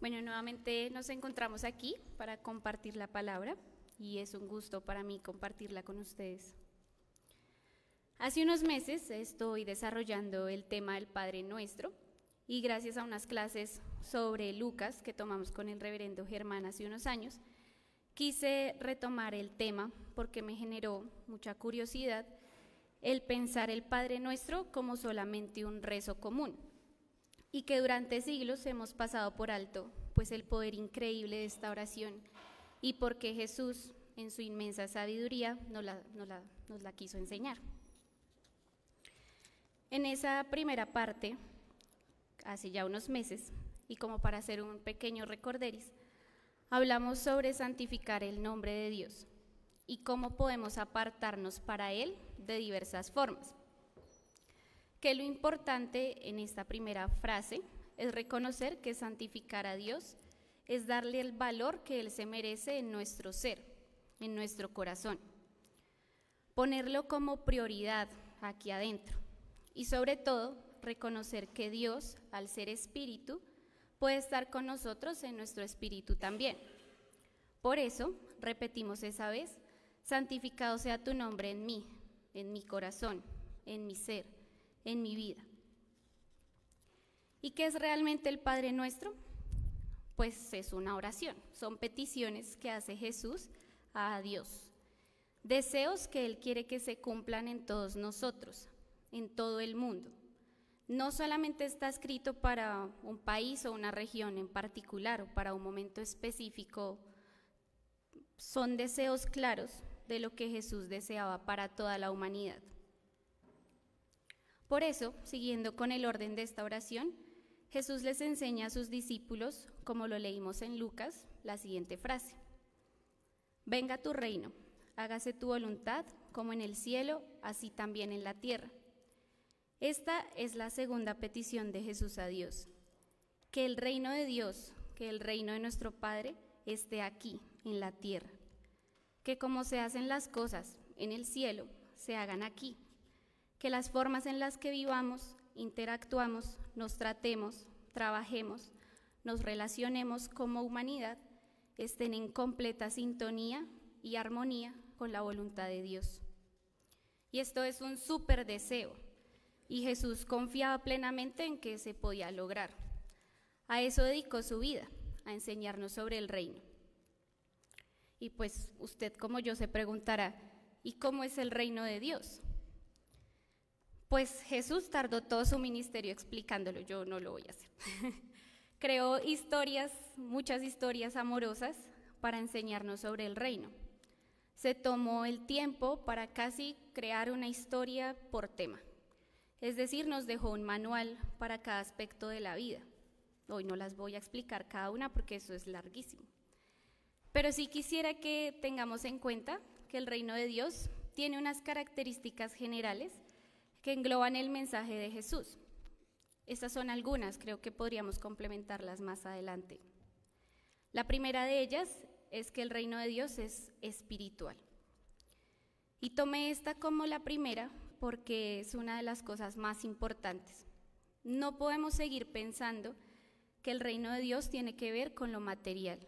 Bueno, nuevamente nos encontramos aquí para compartir la palabra y es un gusto para mí compartirla con ustedes. Hace unos meses estoy desarrollando el tema del Padre Nuestro y gracias a unas clases sobre Lucas que tomamos con el reverendo Germán hace unos años, quise retomar el tema porque me generó mucha curiosidad el pensar el Padre Nuestro como solamente un rezo común y que durante siglos hemos pasado por alto pues el poder increíble de esta oración y porque Jesús en su inmensa sabiduría nos la quiso enseñar. En esa primera parte, hace ya unos meses, y como para hacer un pequeño recorderis, hablamos sobre santificar el nombre de Dios y cómo podemos apartarnos para Él de diversas formas. Que lo importante en esta primera frase es reconocer que santificar a Dios es darle el valor que Él se merece en nuestro ser, en nuestro corazón. Ponerlo como prioridad aquí adentro y sobre todo reconocer que Dios, al ser espíritu, puede estar con nosotros en nuestro espíritu también. Por eso, repetimos esa vez, santificado sea tu nombre en mí, en mi corazón, en mi ser, en mi vida. ¿Y qué es realmente el Padre Nuestro? Pues es una oración, son peticiones que hace Jesús a Dios, deseos que Él quiere que se cumplan en todos nosotros, en todo el mundo. No solamente está escrito para un país o una región en particular o para un momento específico, son deseos claros de lo que Jesús deseaba para toda la humanidad. Por eso, siguiendo con el orden de esta oración, Jesús les enseña a sus discípulos, como lo leímos en Lucas, la siguiente frase: venga tu reino, hágase tu voluntad, como en el cielo, así también en la tierra. Esta es la segunda petición de Jesús a Dios, que el reino de Dios, que el reino de nuestro Padre, esté aquí, en la tierra. Que como se hacen las cosas en el cielo, se hagan aquí. Que las formas en las que vivamos, interactuamos, nos tratemos, trabajemos, nos relacionemos como humanidad, estén en completa sintonía y armonía con la voluntad de Dios. Y esto es un súper deseo, y Jesús confiaba plenamente en que se podía lograr. A eso dedicó su vida, a enseñarnos sobre el reino. Y pues usted como yo se preguntará, ¿y cómo es el reino de Dios? Pues Jesús tardó todo su ministerio explicándolo, yo no lo voy a hacer. Creó muchas historias amorosas para enseñarnos sobre el reino. Se tomó el tiempo para casi crear una historia por tema. Es decir, nos dejó un manual para cada aspecto de la vida. Hoy no las voy a explicar cada una porque eso es larguísimo. Pero sí quisiera que tengamos en cuenta que el reino de Dios tiene unas características generales que engloban el mensaje de Jesús. Estas son algunas, creo que podríamos complementarlas más adelante. La primera de ellas es que el reino de Dios es espiritual. Y tomé esta como la primera porque es una de las cosas más importantes. No podemos seguir pensando que el reino de Dios tiene que ver con lo material.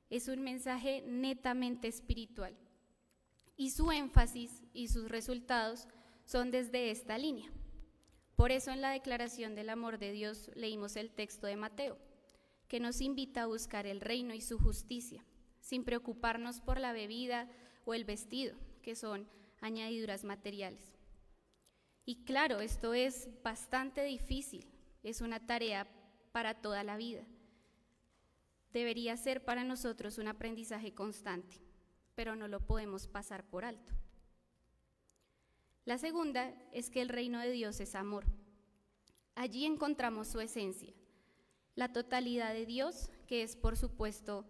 Es un mensaje netamente espiritual y su énfasis y sus resultados son desde esta línea. Por eso en la declaración del amor de Dios leímos el texto de Mateo, que nos invita a buscar el reino y su justicia, sin preocuparnos por la bebida o el vestido, que son añadiduras materiales. Y claro, esto es bastante difícil, es una tarea para toda la vida. Debería ser para nosotros un aprendizaje constante, pero no lo podemos pasar por alto. La segunda es que el reino de Dios es amor. Allí encontramos su esencia, la totalidad de Dios, que es por supuesto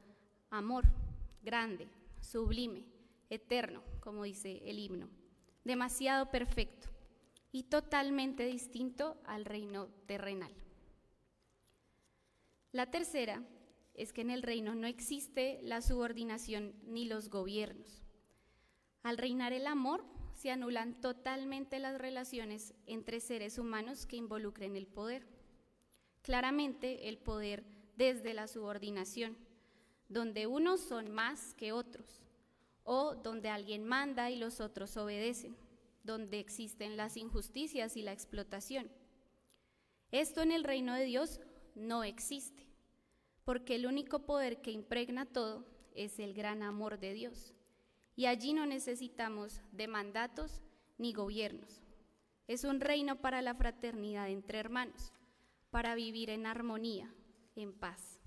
amor, grande, sublime, eterno, como dice el himno, demasiado perfecto y totalmente distinto al reino terrenal. La tercera es que en el reino no existe la subordinación ni los gobiernos. Al reinar el amor, se anulan totalmente las relaciones entre seres humanos que involucren el poder. Claramente, el poder desde la subordinación, donde unos son más que otros, o donde alguien manda y los otros obedecen, donde existen las injusticias y la explotación. Esto en el reino de Dios no existe, porque el único poder que impregna todo es el gran amor de Dios, y allí no necesitamos de mandatos ni gobiernos. Es un reino para la fraternidad entre hermanos, para vivir en armonía, en paz.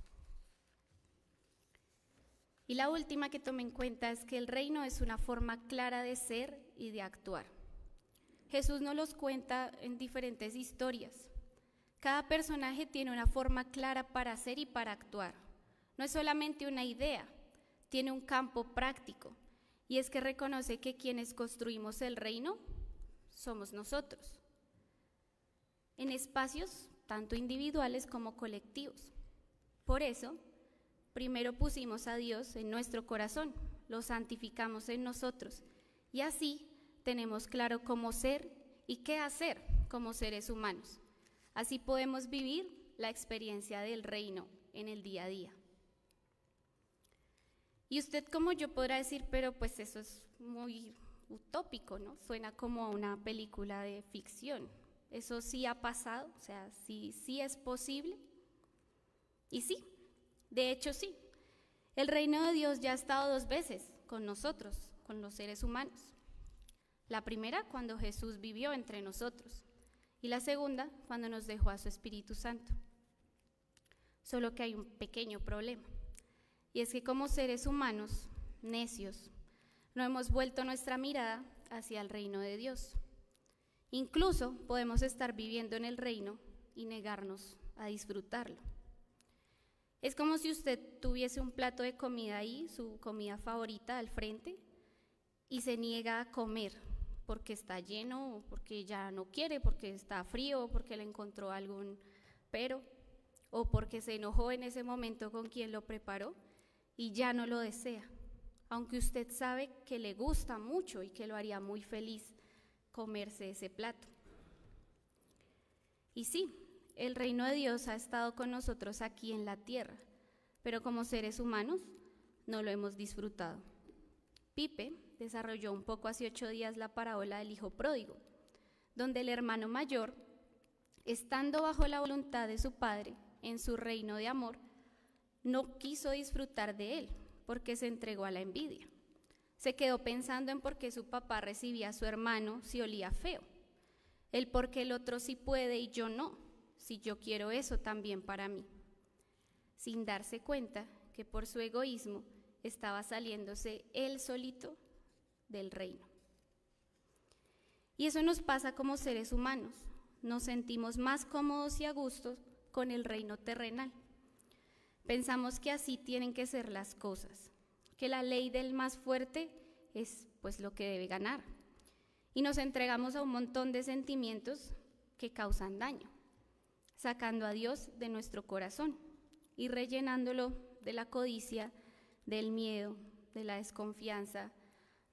Y la última que tome en cuenta es que el reino es una forma clara de ser y de actuar. Jesús nos los cuenta en diferentes historias. Cada personaje tiene una forma clara para ser y para actuar. No es solamente una idea, tiene un campo práctico, y es que reconoce que quienes construimos el reino somos nosotros, en espacios tanto individuales como colectivos. Por eso, primero pusimos a Dios en nuestro corazón, lo santificamos en nosotros, y así tenemos claro cómo ser y qué hacer como seres humanos. Así podemos vivir la experiencia del reino en el día a día. Y usted como yo podrá decir, pero pues eso es muy utópico, ¿no? Suena como a una película de ficción. ¿Eso sí ha pasado? O sea, ¿sí es posible? Y sí, de hecho sí. El reino de Dios ya ha estado 2 veces con nosotros, con los seres humanos. La primera cuando Jesús vivió entre nosotros y la segunda cuando nos dejó a su Espíritu Santo. Solo que hay un pequeño problema, y es que como seres humanos necios no hemos vuelto nuestra mirada hacia el reino de Dios. Incluso podemos estar viviendo en el reino y negarnos a disfrutarlo. Es como si usted tuviese un plato de comida ahí, su comida favorita al frente, y se niega a comer porque está lleno, o porque ya no quiere, porque está frío, o porque le encontró algún pero, o porque se enojó en ese momento con quien lo preparó y ya no lo desea, aunque usted sabe que le gusta mucho y que lo haría muy feliz comerse ese plato. Y sí, el reino de Dios ha estado con nosotros aquí en la tierra, pero como seres humanos no lo hemos disfrutado. Pipe desarrolló un poco hace 8 días la parábola del hijo pródigo, donde el hermano mayor, estando bajo la voluntad de su padre en su reino de amor, no quiso disfrutar de él porque se entregó a la envidia. Se quedó pensando en por qué su papá recibía a su hermano si olía feo, el por qué el otro sí puede y yo no, si yo quiero eso también para mí, sin darse cuenta que por su egoísmo estaba saliéndose él solito del reino. Y eso nos pasa como seres humanos, nos sentimos más cómodos y a gusto con el reino terrenal. Pensamos que así tienen que ser las cosas, que la ley del más fuerte es pues lo que debe ganar. Y nos entregamos a un montón de sentimientos que causan daño, sacando a Dios de nuestro corazón y rellenándolo de la codicia, del miedo, de la desconfianza,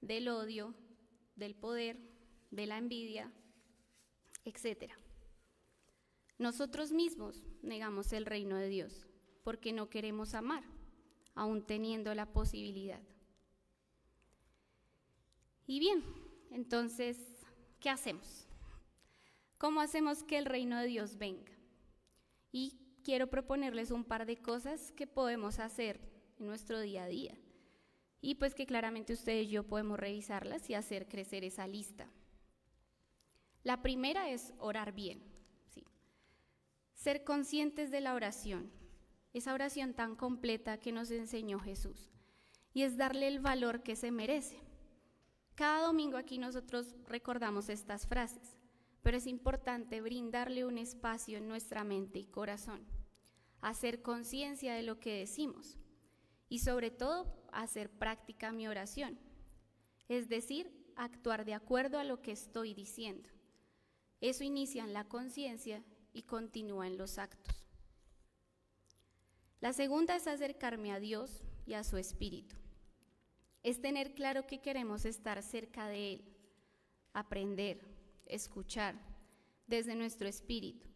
del odio, del poder, de la envidia, etc. Nosotros mismos negamos el reino de Dios porque no queremos amar, aún teniendo la posibilidad. Y bien, entonces, ¿qué hacemos? ¿Cómo hacemos que el reino de Dios venga? Y quiero proponerles un par de cosas que podemos hacer en nuestro día a día. Y pues que claramente ustedes y yo podemos revisarlas y hacer crecer esa lista. La primera es orar bien, ¿sí? Ser conscientes de la oración, esa oración tan completa que nos enseñó Jesús, y es darle el valor que se merece. Cada domingo aquí nosotros recordamos estas frases, pero es importante brindarle un espacio en nuestra mente y corazón, hacer conciencia de lo que decimos y sobre todo hacer práctica mi oración, es decir, actuar de acuerdo a lo que estoy diciendo. Eso inicia en la conciencia y continúa en los actos. La segunda es acercarme a Dios y a su Espíritu. Es tener claro que queremos estar cerca de Él, aprender, escuchar desde nuestro espíritu,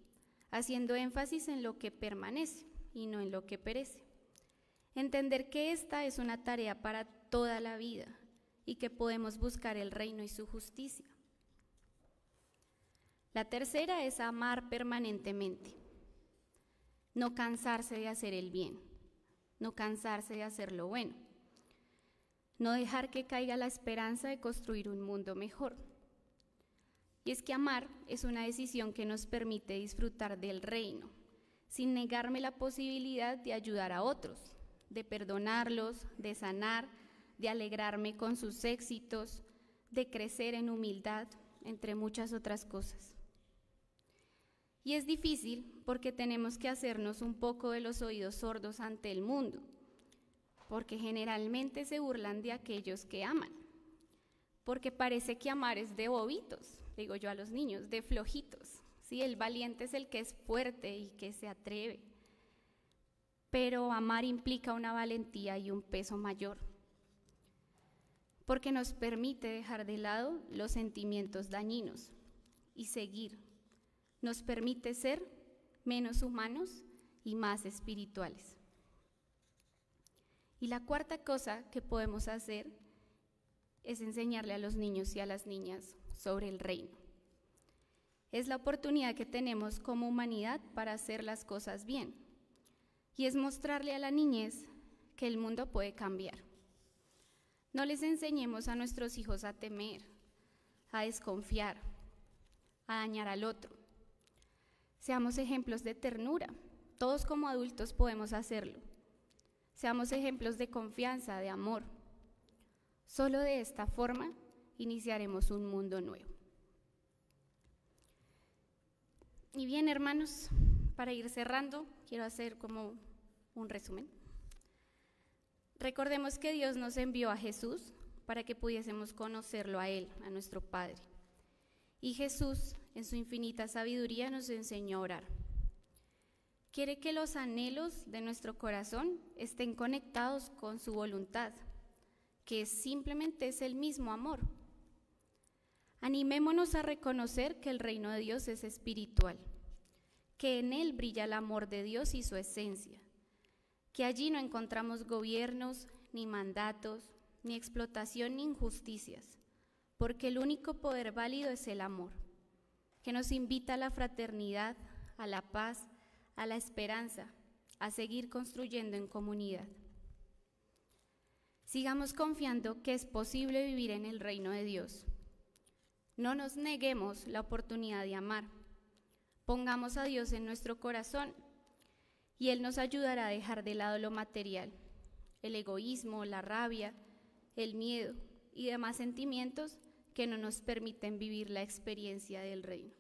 haciendo énfasis en lo que permanece y no en lo que perece. Entender que esta es una tarea para toda la vida y que podemos buscar el reino y su justicia. La tercera es amar permanentemente. No cansarse de hacer el bien, no cansarse de hacer lo bueno. No dejar que caiga la esperanza de construir un mundo mejor. Y es que amar es una decisión que nos permite disfrutar del reino, sin negarme la posibilidad de ayudar a otros, de perdonarlos, de sanar, de alegrarme con sus éxitos, de crecer en humildad, entre muchas otras cosas. Y es difícil porque tenemos que hacernos un poco de los oídos sordos ante el mundo, porque generalmente se burlan de aquellos que aman, porque parece que amar es de bobitos, digo yo a los niños, de flojitos, ¿sí? El valiente es el que es fuerte y que se atreve, pero amar implica una valentía y un peso mayor, porque nos permite dejar de lado los sentimientos dañinos y seguir. Nos permite ser menos humanos y más espirituales. Y la cuarta cosa que podemos hacer es enseñarle a los niños y a las niñas sobre el reino. Es la oportunidad que tenemos como humanidad para hacer las cosas bien. Y es mostrarle a la niñez que el mundo puede cambiar. No les enseñemos a nuestros hijos a temer, a desconfiar, a dañar al otro. Seamos ejemplos de ternura. Todos como adultos podemos hacerlo. Seamos ejemplos de confianza, de amor. Solo de esta forma iniciaremos un mundo nuevo. Y bien, hermanos, para ir cerrando, quiero hacer como un resumen. Recordemos que Dios nos envió a Jesús para que pudiésemos conocerlo a Él, a nuestro Padre. Y Jesús, en su infinita sabiduría, nos enseñó a orar. Quiere que los anhelos de nuestro corazón estén conectados con su voluntad, que simplemente es el mismo amor. Animémonos a reconocer que el reino de Dios es espiritual, que en él brilla el amor de Dios y su esencia, que allí no encontramos gobiernos, ni mandatos, ni explotación, ni injusticias, porque el único poder válido es el amor, que nos invita a la fraternidad, a la paz, a la esperanza, a seguir construyendo en comunidad. Sigamos confiando que es posible vivir en el reino de Dios. No nos neguemos la oportunidad de amar. Pongamos a Dios en nuestro corazón y Él nos ayudará a dejar de lado lo material, el egoísmo, la rabia, el miedo y demás sentimientos que no nos permiten vivir la experiencia del reino.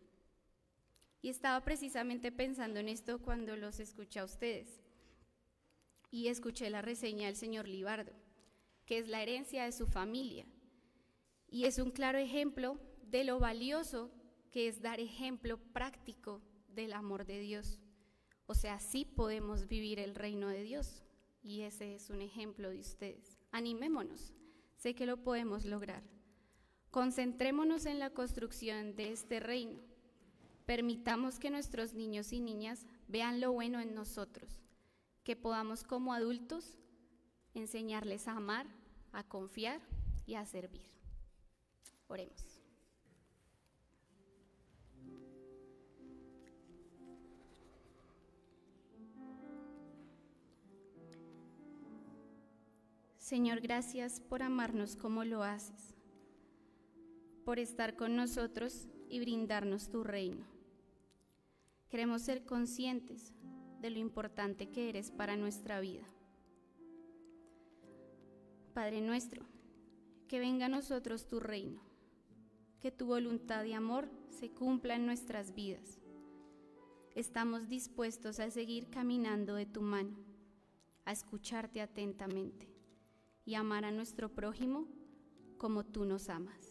Y estaba precisamente pensando en esto cuando los escuché a ustedes y escuché la reseña del señor Libardo, que es la herencia de su familia, y es un claro ejemplo de lo valioso que es dar ejemplo práctico del amor de Dios. O sea, sí podemos vivir el reino de Dios, y ese es un ejemplo de ustedes. Animémonos, sé que lo podemos lograr. Concentrémonos en la construcción de este reino. Permitamos que nuestros niños y niñas vean lo bueno en nosotros, que podamos como adultos enseñarles a amar, a confiar y a servir. Oremos. Señor, gracias por amarnos como lo haces, por estar con nosotros y brindarnos tu reino. Queremos ser conscientes de lo importante que eres para nuestra vida. Padre nuestro, que venga a nosotros tu reino, que tu voluntad de amor se cumpla en nuestras vidas. Estamos dispuestos a seguir caminando de tu mano, a escucharte atentamente y amar a nuestro prójimo como tú nos amas.